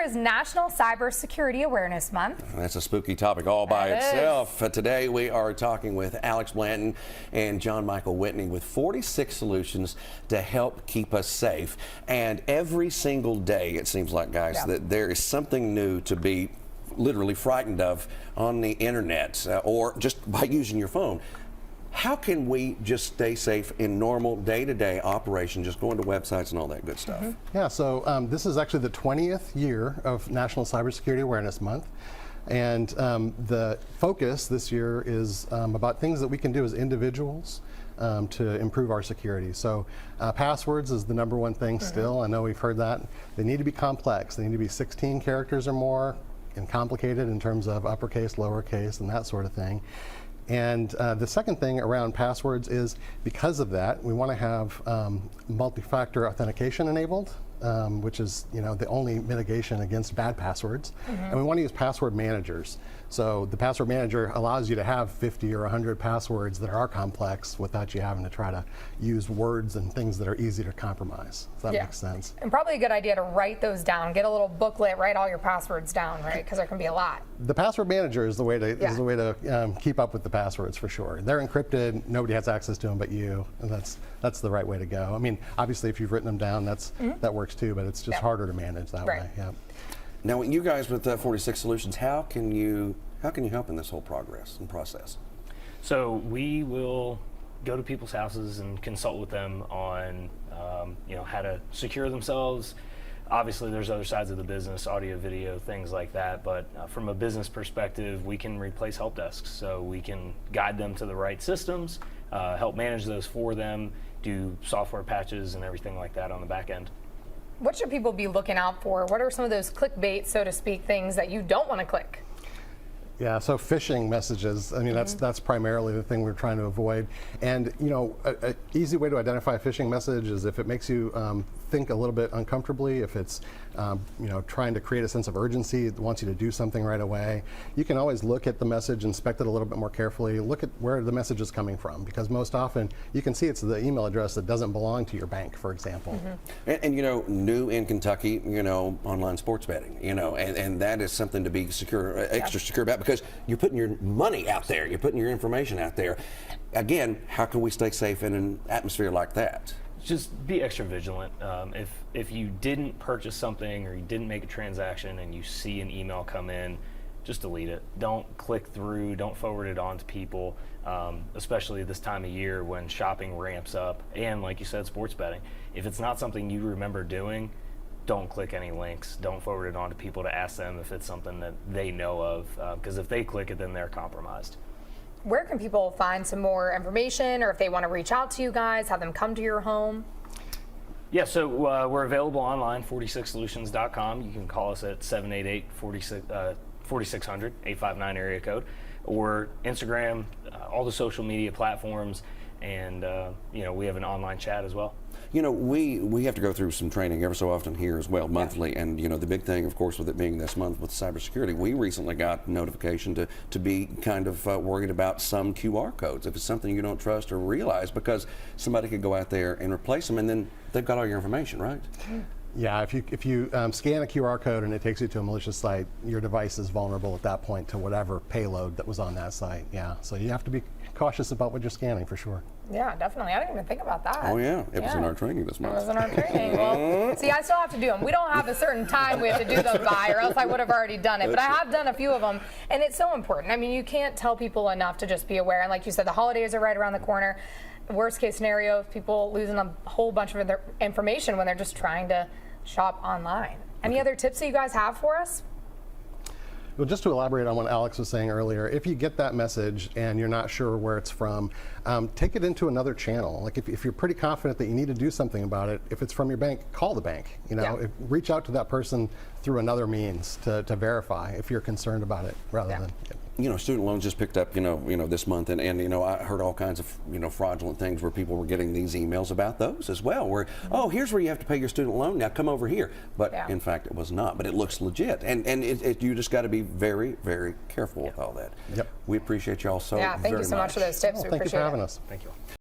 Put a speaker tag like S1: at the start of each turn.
S1: is National Cybersecurity Awareness Month.
S2: That's a spooky topic all by itself. Today we are talking with Alex Blanton and John Michael Whitney with 46 Solutions to help keep us safe. And every single day, it seems like, guys, that there is something new to be literally frightened of on the internet or just by using your phone. How can we just stay safe in normal day-to-day operation, just going to websites and all that good stuff?
S3: Yeah, so this is actually the 20th year of National Cybersecurity Awareness Month. And the focus this year is about things that we can do as individuals to improve our security. So passwords is the #1 thing still. I know we've heard that. They need to be complex. They need to be 16 characters or more and complicated in terms of uppercase, lowercase, and that sort of thing. And the second thing around passwords is, because of that, we want to have multi-factor authentication enabled, which is, the only mitigation against bad passwords. And we want to use password managers. So the password manager allows you to have 50 or 100 passwords that are complex without you having to try to use words and things that are easy to compromise. If that makes sense.
S1: And probably a good idea to write those down. Get a little booklet, write all your passwords down, right? Because there can be a lot.
S3: The password manager is the way to keep up with the passwords for sure. They're encrypted. Nobody has access to them but you, and that's the right way to go. I mean, obviously, if you've written them down, that works too. But it's just harder to manage that way. Yeah.
S2: Now, you guys with 46 Solutions, how can you help in this whole progress and process?
S4: So we will go to people's houses and consult with them on how to secure themselves. Obviously, there's other sides of the business, audio, video, things like that. But from a business perspective, we can replace help desks. So we can guide them to the right systems, help manage those for them, do software patches and everything like that on the back end.
S1: What should people be looking out for? What are some of those clickbait, so to speak, things that you don't want to click?
S3: Yeah, so phishing messages, I mean, that's primarily the thing we're trying to avoid. And, an easy way to identify a phishing message is if it makes you think a little bit uncomfortably, if it's, trying to create a sense of urgency, it wants you to do something right away. You can always look at the message, inspect it a little bit more carefully, look at where the message is coming from, because most often you can see it's the email address that doesn't belong to your bank, for example.
S2: And new in Kentucky, online sports betting, and that is something to be extra secure about, because you're putting your money out there, you're putting your information out there. Again, how can we stay safe in an atmosphere like that?
S4: Just be extra vigilant. If you didn't purchase something or you didn't make a transaction and you see an email come in, just delete it. Don't click through, don't forward it on to people, especially this time of year when shopping ramps up and, like you said, sports betting. If it's not something you remember doing, don't click any links. Don't forward it on to people to ask them if it's something that they know of, because if they click it, then they're compromised.
S1: Where can people find some more information, or if they want to reach out to you guys, have them come to your home?
S4: Yeah, so we're available online, 46solutions.com. You can call us at 788-4600, 859 area code, or Instagram, all the social media platforms, and we have an online chat as well.
S2: We have to go through some training every so often here as well, monthly, and the big thing, of course, with it being this month with cybersecurity, we recently got notification to be kind of worried about some QR codes. If it's something you don't trust or realize, because somebody could go out there and replace them, and then they've got all your information, right?
S3: Yeah, if you scan a QR code and it takes you to a malicious site, your device is vulnerable at that point to whatever payload that was on that site. Yeah, so you have to be cautious about what you're scanning for sure.
S1: Yeah, definitely. I didn't even think about that.
S2: Oh yeah, it was in our training this month.
S1: It was in our training. Well, see, I still have to do them. We don't have a certain time we have to do them by, or else I would have already done it. But I have done a few of them, and it's so important. I mean, you can't tell people enough to just be aware. And like you said, the holidays are right around the corner. Worst case scenario is people losing a whole bunch of their information when they're just trying to shop online. Any other tips that you guys have for us?
S3: Well, just to elaborate on what Alex was saying earlier, if you get that message and you're not sure where it's from, take it into another channel. Like if you're pretty confident that you need to do something about it, if it's from your bank, call the bank. Reach out to that person through another means to verify if you're concerned about it, rather than.
S2: Student loans just picked up, this month, and I heard all kinds of, fraudulent things where people were getting these emails about those as well, where, oh, here's where you have to pay your student loan, now come over here. But in fact, it was not, but it looks legit. And you just got to be very, very careful with all that.
S3: Yep.
S2: We appreciate y'all so very much.
S1: Yeah, thank you so much for those tips. We
S3: Thank you for having
S1: it.
S3: us.
S4: Thank you.